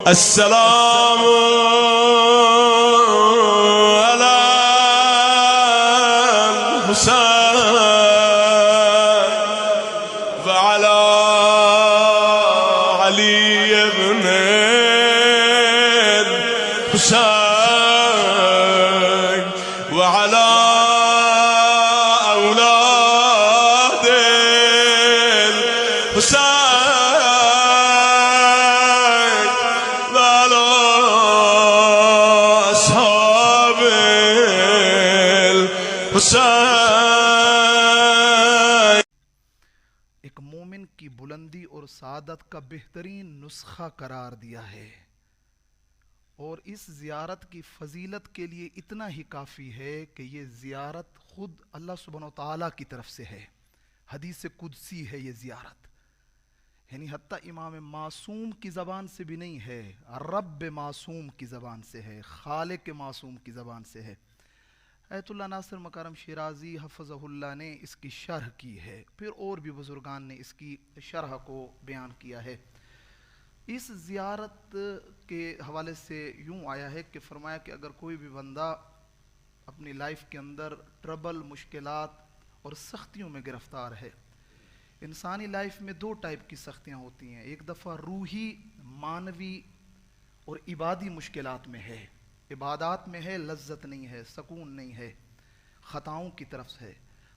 السلام على الحسين وعلى علي بن الحسين وعلى أولاد الحسين ایک مومن کی بلندی اور سعادت کا بہترین نسخہ قرار دیا ہے، اور اس زیارت کی فضیلت کے لیے اتنا ہی کافی ہے کہ یہ زیارت خود اللہ سبحانہ و تعالیٰ کی طرف سے ہے۔ حدیث قدسی ہے یہ زیارت، یعنی حتیٰ امام معصوم کی زبان سے بھی نہیں ہے، رب معصوم کی زبان سے ہے، خالق معصوم کی زبان سے ہے۔ ایت اللہ ناصر مکرم شیرازی حفظہ اللہ نے اس کی شرح کی ہے، پھر اور بھی بزرگان نے اس کی شرح کو بیان کیا ہے۔ اس زیارت کے حوالے سے یوں آیا ہے کہ فرمایا کہ اگر کوئی بھی بندہ اپنی لائف کے اندر ٹربل، مشکلات اور سختیوں میں گرفتار ہے۔ انسانی لائف میں دو ٹائپ کی سختیاں ہوتی ہیں، ایک دفعہ روحی، معنوی اور عبادی مشکلات میں ہے۔ عبادات میں ہے لذت نہیں ہے، سکون نہیں ہے، خطاؤں کی طرف سے ہے۔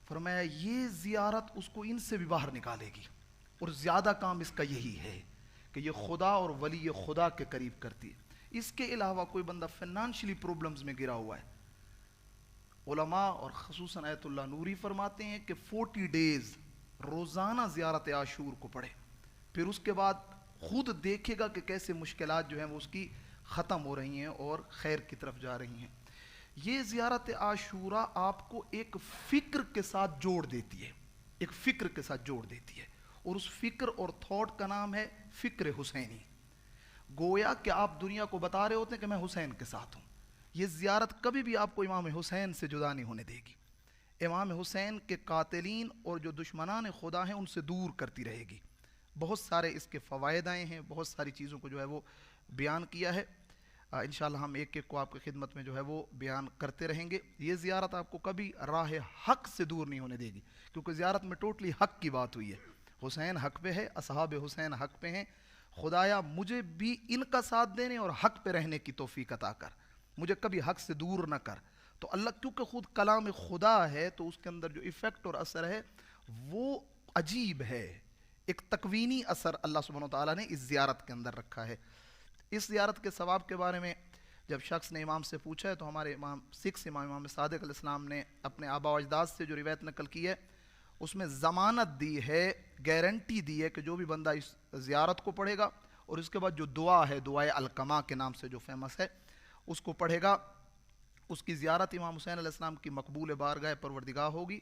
فرمایا یہ زیارت اس کو ان سے بھی باہر نکالے گی، اور زیادہ کام اس کا یہی ہے کہ یہ خدا اور ولی خدا کے قریب کرتی ہے۔ اس کے علاوہ کوئی بندہ فائنانشلی پرابلمز میں گرا ہوا ہے، علماء اور خصوصاً ایت اللہ نوری فرماتے ہیں کہ 40 ڈیز روزانہ زیارت عاشور کو پڑھے، پھر اس کے بعد خود دیکھے گا کہ کیسے مشکلات جو ہیں وہ اس کی ختم ہو رہی ہیں اور خیر کی طرف جا رہی ہیں۔ یہ زیارت عاشورہ آپ کو ایک فکر کے ساتھ جوڑ دیتی ہے، ایک فکر کے ساتھ جوڑ دیتی ہے، اور اس فکر اور تھاٹ کا نام ہے فکر حسینی۔ گویا کہ آپ دنیا کو بتا رہے ہوتے ہیں کہ میں حسین کے ساتھ ہوں۔ یہ زیارت کبھی بھی آپ کو امام حسین سے جدا نہیں ہونے دے گی، امام حسین کے قاتلین اور جو دشمنان خدا ہیں ان سے دور کرتی رہے گی۔ بہت سارے اس کے فوائد آئے ہیں، بہت ساری چیزوں کو جو ہے وہ بیان کیا ہے۔ انشاءاللہ ہم ایک ایک کو آپ کی خدمت میں جو ہے وہ بیان کرتے رہیں گے۔ یہ زیارت آپ کو کبھی راہ حق سے دور نہیں ہونے دے گی، کیونکہ زیارت میں ٹوٹلی حق کی بات ہوئی ہے۔ حسین حق پہ ہے، اصحاب حسین حق پہ ہیں۔ خدایا مجھے بھی ان کا ساتھ دینے اور حق پہ رہنے کی توفیق عطا کر، مجھے کبھی حق سے دور نہ کر۔ تو اللہ کیونکہ خود کلام خدا ہے تو اس کے اندر جو ایفیکٹ اور اثر ہے وہ عجیب ہے، ایک تکوینی اثر اللہ سبحانہ وتعالیٰ نے اس زیارت کے اندر رکھا ہے۔ اس زیارت کے ثواب کے بارے میں جب شخص نے امام سے پوچھا ہے تو ہمارے امام امام صادق علیہ السلام نے اپنے آبا و اجداد سے جو روایت نقل کی ہے اس میں ضمانت دی ہے، گارنٹی دی ہے کہ جو بھی بندہ اس زیارت کو پڑھے گا اور اس کے بعد جو دعا ہے، دعائے القما کے نام سے جو فیمس ہے، اس کو پڑھے گا، اس کی زیارت امام حسین علیہ السلام کی مقبول بارگاہ پروردگاہ ہوگی،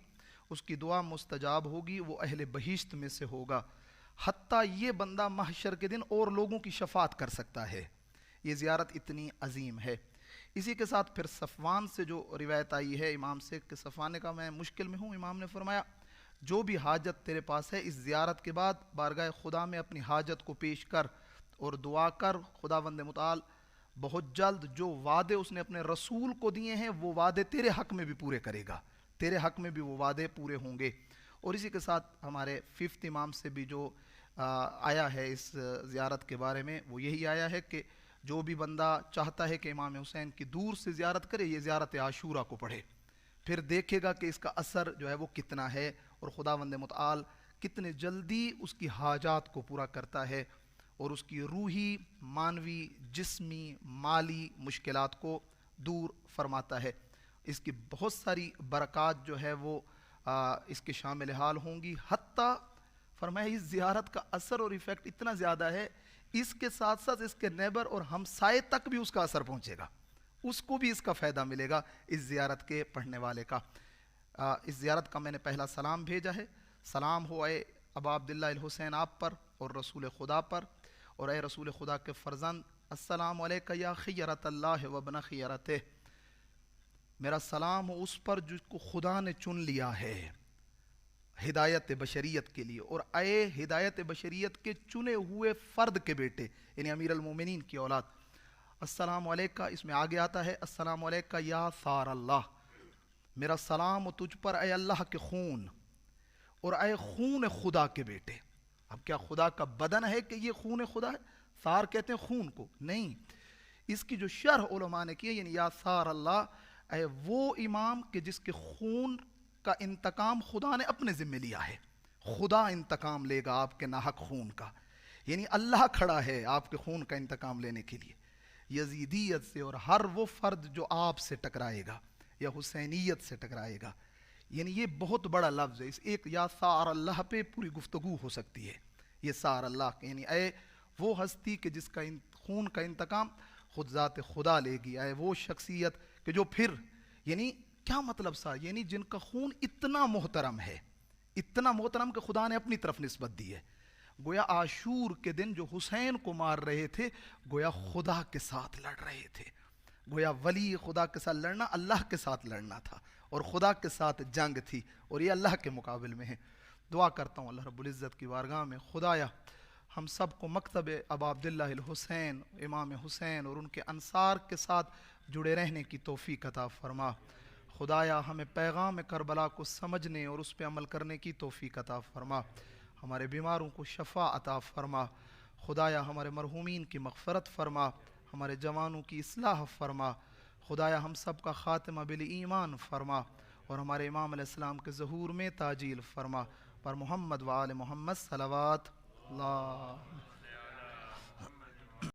اس کی دعا مستجاب ہوگی، وہ اہل بہشت میں سے ہوگا، حتیٰ یہ بندہ محشر کے دن اور لوگوں کی شفاعت کر سکتا ہے۔ یہ زیارت اتنی عظیم ہے۔ اسی کے ساتھ پھر صفوان سے جو روایت آئی ہے امام سے کہ صفوان نے کہا میں مشکل میں ہوں، امام نے فرمایا جو بھی حاجت تیرے پاس ہے اس زیارت کے بعد بارگاہ خدا میں اپنی حاجت کو پیش کر اور دعا کر، خداوند متعال بہت جلد جو وعدے اس نے اپنے رسول کو دیے ہیں وہ وعدے تیرے حق میں بھی پورے کرے گا، تیرے حق میں بھی وہ وعدے پورے ہوں گے۔ اور اسی کے ساتھ ہمارے 5th امام سے بھی جو آیا ہے اس زیارت کے بارے میں وہ یہی آیا ہے کہ جو بھی بندہ چاہتا ہے کہ امام حسین کی دور سے زیارت کرے یہ زیارت عاشورہ کو پڑھے، پھر دیکھے گا کہ اس کا اثر جو ہے وہ کتنا ہے اور خداوند متعال کتنے جلدی اس کی حاجات کو پورا کرتا ہے اور اس کی روحی، معنوی، جسمی، مالی مشکلات کو دور فرماتا ہے۔ اس کی بہت ساری برکات جو ہے وہ اس کے شامل حال ہوں گی، حتیٰ فرمایا اس زیارت کا اثر اور ایفیکٹ اتنا زیادہ ہے اس کے ساتھ ساتھ اس کے نیبر اور ہمسائے تک بھی اس کا اثر پہنچے گا، اس کو بھی اس کا فائدہ ملے گا اس زیارت کے پڑھنے والے کا۔ اس زیارت کا میں نے پہلا سلام بھیجا ہے، سلام ہو اے ابا عبداللہ الحسین آپ پر اور رسول خدا پر، اور اے رسول خدا کے فرزند السلام علیکہ یا خیرت اللہ و ابن خیرتہ، میرا سلام ہو اس پر جس کو خدا نے چن لیا ہے ہدایت بشریت کے لیے، اور اے ہدایت بشریت کے چنے ہوئے فرد کے بیٹے، یعنی امیر المومنین کی اولاد، السلام علیکہ، اس میں آگے آتا ہے السلام علیکہ یا ثار اللہ، میرا سلام تجھ پر اے اللہ کے خون، اور اے خون خدا کے بیٹے۔ اب کیا خدا کا بدن ہے کہ یہ خون خدا ہے؟ ثار کہتے ہیں خون کو، نہیں، اس کی جو شرح علماء نے کی ہے، یعنی یا ثار اللہ، اے وہ امام کہ جس کے خون کا انتقام خدا نے اپنے ذمہ لیا ہے، خدا انتقام لے گا آپ کے ناحق خون کا، یعنی اللہ کھڑا ہے آپ کے خون کا انتقام لینے کے لیے، یزیدیت سے اور ہر وہ فرد جو آپ سے ٹکرائے گا یا حسینیت سے ٹکرائے گا۔ یعنی یہ بہت بڑا لفظ ہے، اس ایک یا ثار اللہ پہ پوری گفتگو ہو سکتی ہے۔ یہ ثار اللہ یعنی اے وہ ہستی کہ جس کا خون کا انتقام خود ذات خدا لے گی، اے وہ شخصیت کہ جو پھر، یعنی کیا مطلب سا، یعنی جن کا خون اتنا محترم ہے، اتنا محترم کہ خدا نے اپنی طرف نسبت دی ہے۔ گویا عاشور کے دن جو حسین کو مار رہے تھے، گویا خدا کے ساتھ لڑ رہے تھے، گویا ولی خدا کے ساتھ لڑنا اللہ کے ساتھ لڑنا تھا، اور خدا کے ساتھ جنگ تھی، اور یہ اللہ کے مقابل میں ہے۔ دعا کرتا ہوں اللہ رب العزت کی بارگاہ میں، خدایا ہم سب کو مکتب ابا عبداللہ الحسین، امام حسین اور ان کے انصار کے ساتھ جڑے رہنے کی توفیق عطا فرما۔ خدایا ہمیں پیغام کربلا کو سمجھنے اور اس پہ عمل کرنے کی توفیق عطا فرما، ہمارے بیماروں کو شفا عطا فرما۔ خدایا ہمارے مرحومین کی مغفرت فرما، ہمارے جوانوں کی اصلاح فرما۔ خدایا ہم سب کا خاتمہ بالایمان فرما، اور ہمارے امام علیہ السلام کے ظہور میں تاجیل فرما۔ پر محمد و آل محمد صلوات اللہ۔